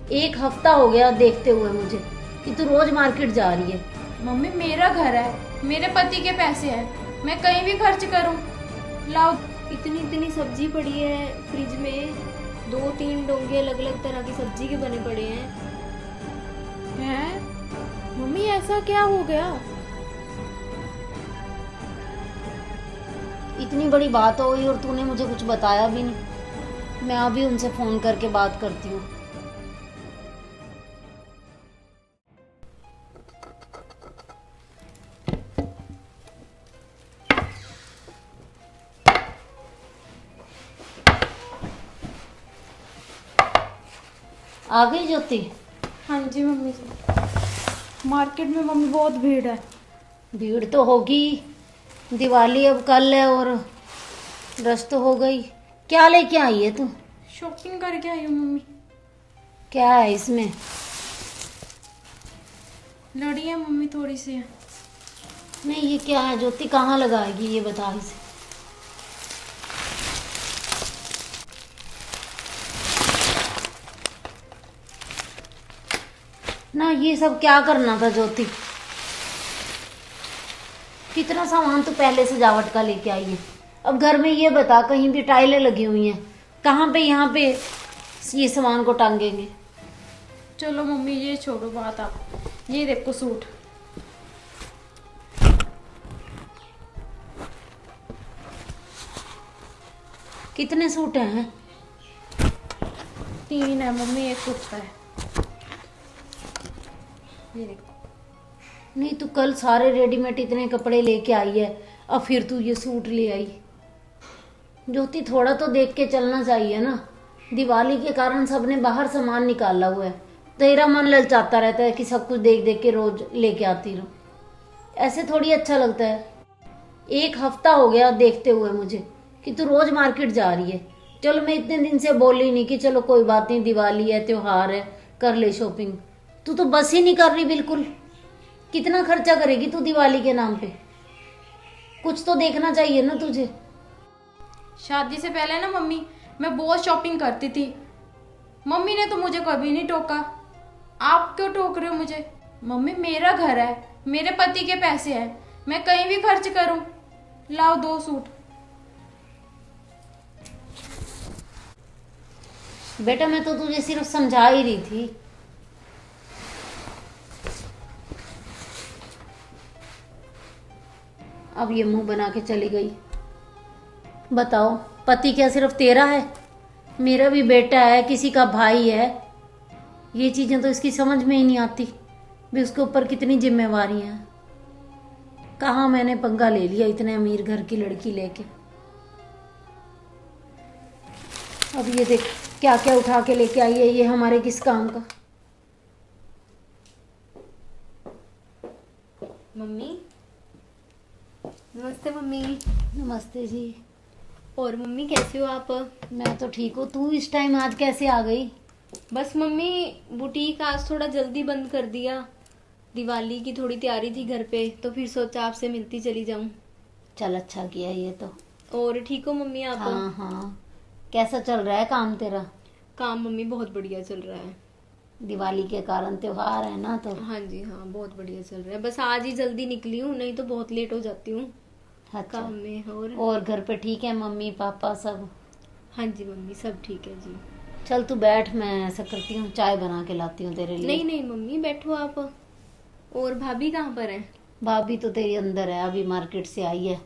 एक हफ्ता हो गया देखते हुए मुझे कि तू रोज मार्केट जा रही है। मम्मी मेरा घर है, मेरे पति के पैसे हैं, मैं कहीं भी खर्च करूं। लाओ। इतनी इतनी सब्जी पड़ी है फ्रिज में, 2-3 डोंगे अलग अलग तरह की सब्जी के बने पड़े हैं। हैं? मम्मी ऐसा क्या हो गया? इतनी बड़ी बात हो गई और तूने मुझे कुछ बताया भी नहीं। मैं अभी उनसे फोन करके बात करती हूँ। आ गई ज्योति? हाँ जी मम्मी जी। मार्केट में मम्मी बहुत भीड़ है। भीड़ तो होगी, दिवाली अब कल है और रश तो हो गई। क्या लेके आई है तू? शॉपिंग करके आई हूँ मम्मी। क्या है इसमें? लड़ी है मम्मी, थोड़ी सी है। नहीं, ये क्या है ज्योति? कहाँ लगाएगी ये बता इसे। ना ये सब क्या करना था ज्योति? कितना सामान तो पहले सजावट का लेके आई है। अब घर में ये बता, कहीं भी टाइलें लगी हुई हैं, कहाँ पे यहाँ पे ये सामान को टांगेंगे? चलो मम्मी ये छोड़ो बात आप। ये देखो सूट। कितने सूट हैं? 3 है मम्मी, एक कुर्ता है। ये देखो। नहीं, तू कल सारे रेडीमेड इतने कपड़े लेके आई है, अब फिर तू ये सूट ले आई। ज्योति थोड़ा तो देख के चलना चाहिए ना। दिवाली के कारण सबने बाहर सामान निकाला हुआ है, तेरा मन ललचाता रहता है कि सब कुछ देख देख के रोज लेके आती रहो। ऐसे थोड़ी अच्छा लगता है। एक हफ्ता हो गया देखते हुए मुझे कि तू रोज मार्केट जा रही है। चलो मैं इतने दिन से बोली नहीं कि चलो कोई बात नहीं, दिवाली है, त्योहार है, कर ले शॉपिंग। तू तो बस ही नहीं कर रही बिल्कुल। कितना खर्चा करेगी तू दिवाली के नाम पे? कुछ तो देखना चाहिए ना तुझे। शादी से पहले ना मम्मी मैं बहुत शॉपिंग करती थी। मम्मी ने तो मुझे कभी नहीं टोका। आप क्यों टोक रहे हो मुझे? मम्मी मेरा घर है, मेरे पति के पैसे हैं, मैं कहीं भी खर्च करूं। लाओ 2 सूट। बेटा मैं तो तुझे सिर्फ समझा ही रही थी। अब ये मुंह बना के चली गई। बताओ, पति क्या सिर्फ तेरा है? मेरा भी बेटा है, किसी का भाई है। ये चीजें तो इसकी समझ में ही नहीं आती भी उसके ऊपर कितनी जिम्मेवारी हैं। कहाँ मैंने पंगा ले लिया इतने अमीर घर की लड़की लेके। अब ये देख क्या क्या उठा के लेके आई है, ये हमारे किस काम का। मम्मी नमस्ते मम्मी। नमस्ते जी। और मम्मी कैसी हो आप? मैं तो ठीक हूँ, तू इस टाइम आज कैसे आ गई? बस मम्मी बुटीक आज थोड़ा जल्दी बंद कर दिया। दिवाली की थोड़ी तैयारी थी घर पे, तो फिर सोचा आपसे मिलती चली जाऊं। चल अच्छा किया ये तो। और ठीक हो मम्मी आप? हाँ हाँ। कैसा चल रहा है काम तेरा? काम मम्मी बहुत बढ़िया चल रहा है। दिवाली के कारण त्योहार है ना तो। हाँ जी हाँ, बहुत बढ़िया चल रहा है। बस आज ही जल्दी निकली हूँ, नहीं तो बहुत लेट हो जाती हूँ अच्छा। काम में। और घर पे ठीक है मम्मी पापा सब? हाँ जी मम्मी सब ठीक है जी। चल तू बैठ, मैं ऐसा करती हूँ चाय बना के लाती हूँ तेरे लिए। नहीं नहीं मम्मी बैठो आप। और भाभी कहाँ पर हैं? भाभी तो तेरी अंदर है, अभी मार्केट से आई है।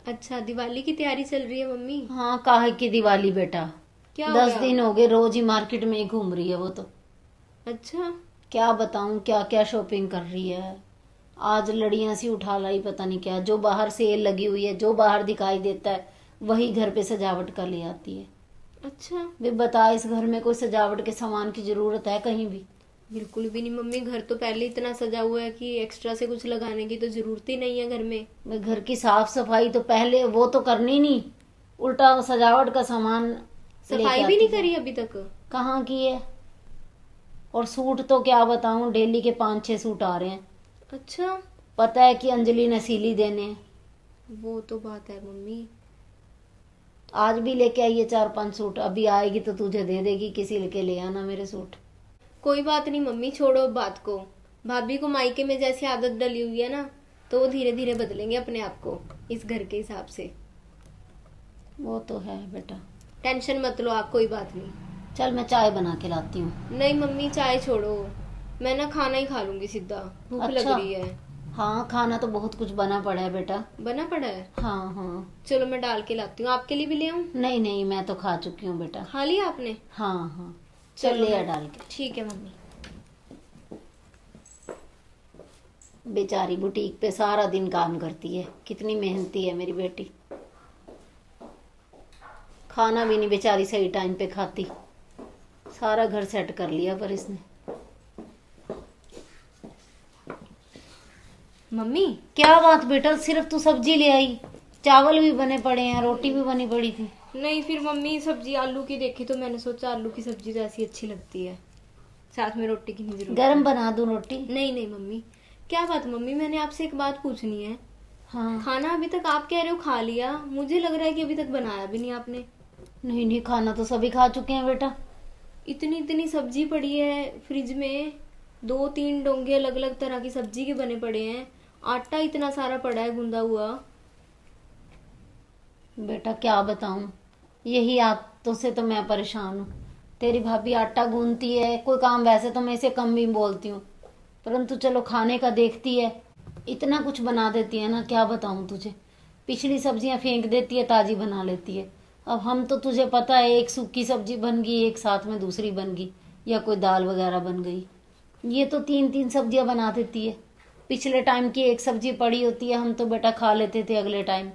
अच्छा दिवाली की तैयारी चल रही है मम्मी? हाँ, काहे की दिवाली बेटा, क्या हो 10 गया? दिन हो गए रोज ही मार्केट में ही घूम रही है वो तो। अच्छा क्या बताऊँ क्या क्या शॉपिंग कर रही है। आज लड़ियां सी उठा लाई, पता नहीं क्या, जो बाहर सेल लगी हुई है, जो बाहर दिखाई देता है वही घर पे सजावट कर ले आती है। अच्छा। वे बता, इस घर में कोई सजावट के सामान की जरूरत है कहीं भी? बिल्कुल भी नहीं मम्मी, घर तो पहले इतना सजा हुआ है कि एक्स्ट्रा से कुछ लगाने की तो जरूरत ही नहीं है घर में। मैं घर की साफ सफाई तो पहले वो तो करनी नहीं, उल्टा सजावट का सामान लेके सफाई भी आती नहीं है। करी अभी तक? कहाँ की है। और सूट तो क्या बताऊं, डेली के 5-6 सूट आ रहे हैं। अच्छा पता है कि अंजलि ने सिली देने हैं। वो तो बात है मम्मी। आज भी लेके आई है 4-5 सूट, अभी आएगी तो तुझे दे देगी कि सिल के ले आना मेरे सूट। कोई बात नहीं मम्मी, छोड़ो अब बात को। भाभी को मायके में जैसी आदत डली हुई है ना, तो वो धीरे धीरे बदलेंगे अपने आप को इस घर के हिसाब से। वो तो है बेटा। टेंशन मत लो आप, कोई बात नहीं। चल मैं चाय बना के लाती हूँ। नहीं मम्मी, चाय छोड़ो, मैं ना खाना ही खा लूंगी सीधा, भूख लग अच्छा। रही है। हाँ, खाना तो बहुत कुछ बना पड़ा है बेटा। बना पड़ा है? हाँ हाँ। चलो मैं डाल के लाती हूँ, आपके लिए भी ले आऊँ? नहीं नहीं, मैं तो खा चुकी हूँ बेटा। खा लिया आपने? हाँ हाँ। चल चलो ले आ मैं- डाल के। ठीक है मम्मी। बेचारी बुटीक पे सारा दिन काम करती है, कितनी मेहनती है मेरी बेटी। खाना भी नहीं बेचारी सही टाइम पे खाती। सारा घर सेट कर लिया पर इसने। मम्मी क्या बात बेटा, सिर्फ तू सब्जी ले आई? चावल भी बने पड़े हैं, रोटी भी बनी पड़ी थी। नहीं, फिर मम्मी सब्जी आलू की देखी तो मैंने सोचा आलू की सब्जी तो ऐसी अच्छी लगती है, साथ में रोटी की नहीं जरूरत। गरम बना दूं रोटी? नहीं नहीं मम्मी। क्या बात मम्मी, मैंने आपसे एक बात पूछनी है। हाँ। खाना अभी तक आप कह रहे हो खा लिया, मुझे लग रहा है कि अभी तक बनाया भी नहीं आपने। नहीं नहीं, खाना तो सभी खा चुके हैं बेटा। इतनी इतनी सब्जी पड़ी है फ्रिज में, 2-3 डोंगे अलग अलग तरह की सब्जी के बने पड़े हैं, आटा इतना सारा पड़ा है गूंदा हुआ। बेटा क्या बताऊं, यही आदतों से तो मैं परेशान हूँ। तेरी भाभी आटा गूंथती है, कोई काम वैसे तो मैं इसे कम भी बोलती हूँ, परंतु चलो खाने का देखती है, इतना कुछ बना देती है ना, क्या बताऊं तुझे। पिछली सब्जियां फेंक देती है, ताजी बना लेती है। अब हम तो तुझे पता है, एक सूखी सब्जी बन गई, एक साथ में दूसरी बन गई, या कोई दाल वगैरह बन गई। ये तो 3-3 सब्जियां बना देती है। पिछले टाइम की एक सब्जी पड़ी होती है, हम तो बेटा खा लेते थे अगले टाइम।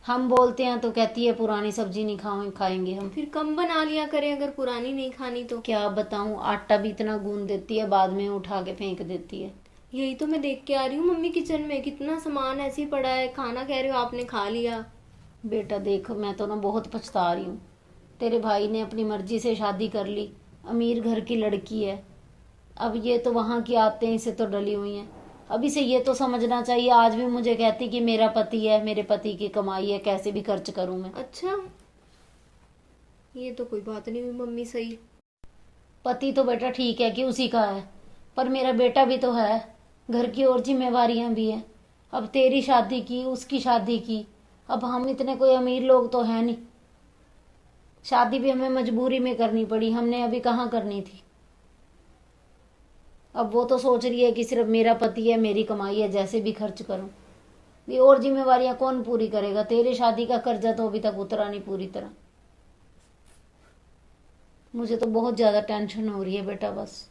हम बोलते हैं तो कहती है पुरानी सब्जी नहीं खाएंगे हम। फिर कम बना लिया करें अगर पुरानी नहीं खानी तो। क्या बताऊं, आटा भी इतना गूंद देती है, बाद में उठा के फेंक देती है। यही तो मैं देख के आ रही हूँ मम्मी, किचन में कितना सामान ऐसे ही पड़ा है, खाना कह रहे हो आपने खा लिया। बेटा देख, मैं तो ना बहुत पछता रही हूँ। तेरे भाई ने अपनी मर्जी से शादी कर ली, अमीर घर की लड़की है। अब ये तो वहां की आदतें इसे तो डली हुई हैं। अब इसे ये तो समझना चाहिए। आज भी मुझे कहती कि मेरा पति है, मेरे पति की कमाई है, कैसे भी खर्च करूं मैं। अच्छा, ये तो कोई बात नहीं हुई मम्मी, सही। पति तो बेटा ठीक है कि उसी का है, पर मेरा बेटा भी तो है, घर की और जिम्मेवारियां भी हैं। अब तेरी शादी की, उसकी शादी की, अब हम इतने कोई अमीर लोग तो हैं नहीं। शादी भी हमें मजबूरी में करनी पड़ी, हमने अभी कहाँ करनी थी। अब वो तो सोच रही है कि सिर्फ मेरा पति है, मेरी कमाई है, जैसे भी खर्च करूं। ये और जिम्मेवारियां कौन पूरी करेगा? तेरे शादी का कर्जा तो अभी तक उतरा नहीं पूरी तरह। मुझे तो बहुत ज्यादा टेंशन हो रही है बेटा बस।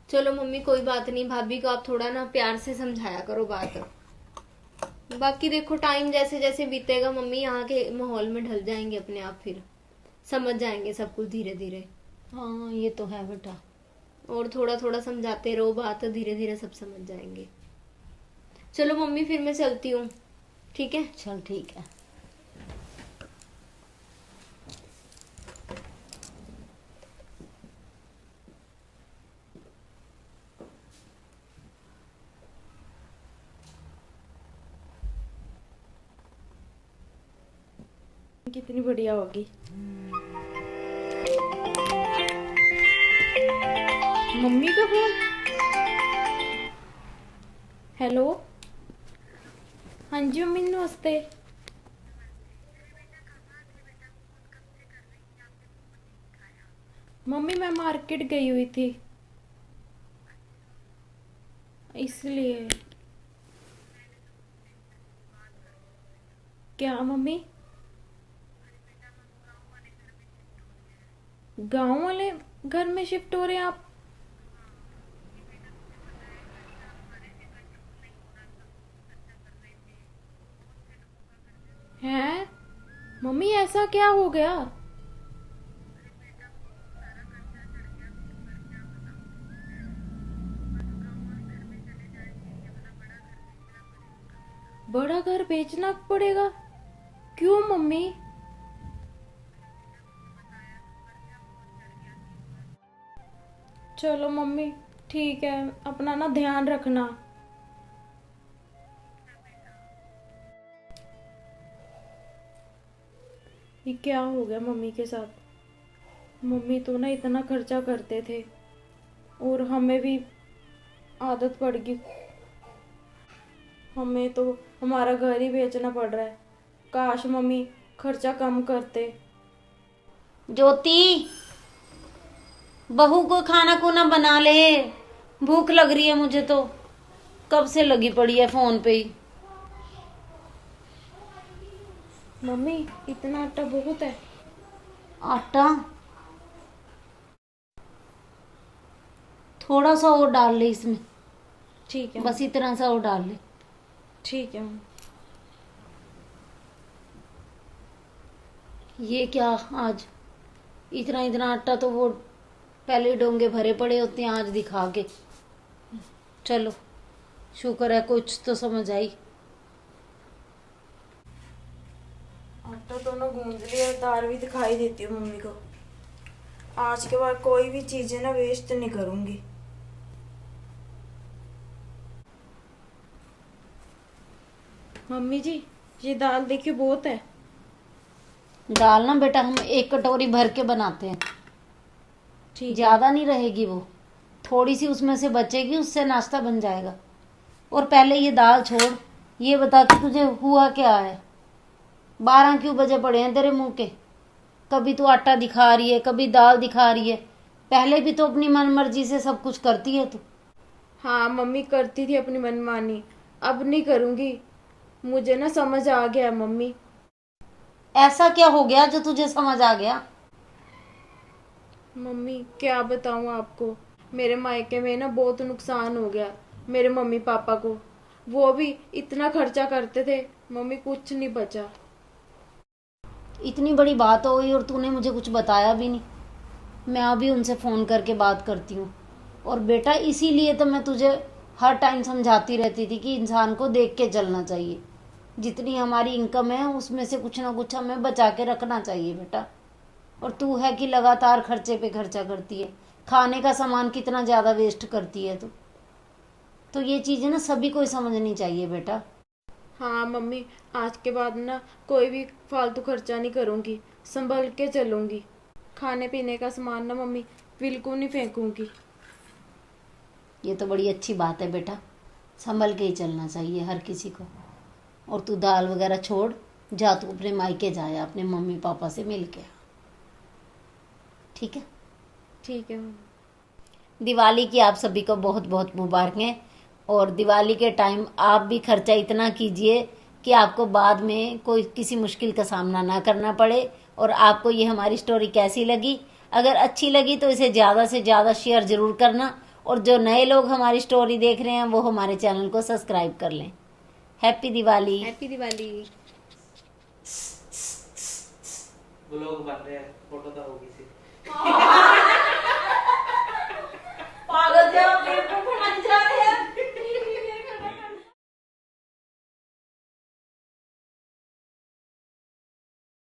चलो मम्मी कोई बात नहीं, भाभी को आप थोड़ा ना प्यार से समझाया करो बात। बाकी देखो टाइम जैसे जैसे बीतेगा मम्मी, यहाँ के माहौल में ढल जाएंगे अपने आप, फिर समझ जाएंगे सब कुछ धीरे धीरे। हाँ ये तो है बेटा। और थोड़ा थोड़ा समझाते रहो बात, धीरे धीरे सब समझ जाएंगे। चलो मम्मी फिर मैं चलती हूँ, ठीक है? चल ठीक है। कितनी बढ़िया होगी। मम्मी का फोन। हेलो, हाँ जी मम्मी नमस्ते। मम्मी मैं मार्केट गई हुई थी इसलिए। क्या मम्मी? गांव वाले घर में शिफ्ट हो रहे हैं आप? हैं मम्मी, ऐसा क्या हो गया? बड़ा घर बेचना पड़ेगा? क्यों मम्मी? चलो मम्मी ठीक है, अपना ना ध्यान रखना। ये क्या हो गया मम्मी के साथ? मम्मी तो ना इतना खर्चा करते थे और हमें भी आदत पड़ गई। हमें तो हमारा घर ही बेचना पड़ रहा है। काश मम्मी खर्चा कम करते। ज्योति, बहू को खाना खूना बना ले, भूख लग रही है मुझे तो, कब से लगी पड़ी है फोन पे ही। मम्मी इतना आटा बहुत है। आटा थोड़ा सा और डाल ले इसमें, ठीक है बस इतना सा और डाल ले। ठीक है मम्मी। ये क्या आज इतना इतना आटा, तो वो पहले डोंगे भरे पड़े होते हैं, आज दिखा के। चलो शुक्र है कुछ तो समझ आई। आटा तो ना गूंद लिया, दाल भी दिखाई देती है मम्मी को। आज के बाद कोई भी चीजें ना वेस्ट नहीं करूंगी। मम्मी जी ये दाल देखिए बहुत है। दाल ना बेटा हम एक कटोरी भर के बनाते हैं, ठीक ज्यादा नहीं रहेगी वो, थोड़ी सी उसमें से बचेगी, उससे नाश्ता बन जाएगा। और पहले ये दाल छोड़, ये बता कि तुझे हुआ क्या है, 12 क्यों बजे पड़े हैं तेरे मुंह के? कभी तू आटा दिखा रही है, कभी दाल दिखा रही है। पहले भी तो अपनी मन मर्जी से सब कुछ करती है तू। हाँ मम्मी करती थी अपनी मनमानी, अब नहीं करूंगी। मुझे ना समझ आ गया मम्मी। ऐसा क्या हो गया जो तुझे समझ आ गया? मम्मी क्या बताऊं आपको, मेरे मायके में ना बहुत नुकसान हो गया मेरे मम्मी पापा को। वो भी इतना खर्चा करते थे मम्मी, कुछ नहीं बचा। इतनी बड़ी बात हो गई और तूने मुझे कुछ बताया भी नहीं। मैं अभी उनसे फ़ोन करके बात करती हूँ। और बेटा इसीलिए तो मैं तुझे हर टाइम समझाती रहती थी कि इंसान को देख के चलना चाहिए। जितनी हमारी इनकम है उसमें से कुछ ना कुछ हमें बचा के रखना चाहिए बेटा। और तू है कि लगातार खर्चे पे खर्चा करती है, खाने का सामान कितना ज़्यादा वेस्ट करती है तू। तो ये चीज़ें ना सभी को ही समझनी चाहिए बेटा। हाँ मम्मी आज के बाद ना कोई भी फालतू खर्चा नहीं करूंगी, संभल के चलूंगी। खाने पीने का सामान ना मम्मी बिल्कुल नहीं फेंकूंगी। ये तो बड़ी अच्छी बात है बेटा, संभल के ही चलना चाहिए हर किसी को। और तू दाल वगैरह छोड़, जा तू अपने मायके जाया, अपने मम्मी पापा से मिल के आ, ठीक है? ठीक है मम्मी। दिवाली की आप सभी को बहुत बहुत मुबारकें। और दिवाली के टाइम आप भी खर्चा इतना कीजिए कि आपको बाद में कोई किसी मुश्किल का सामना ना करना पड़े। और आपको ये हमारी स्टोरी कैसी लगी? अगर अच्छी लगी तो इसे ज़्यादा से ज़्यादा शेयर ज़रूर करना। और जो नए लोग हमारी स्टोरी देख रहे हैं वो हमारे चैनल को सब्सक्राइब कर लें। Happy Diwali. Happy Diwali. Blog बन रहे हैं, फोटो तो होगी सी।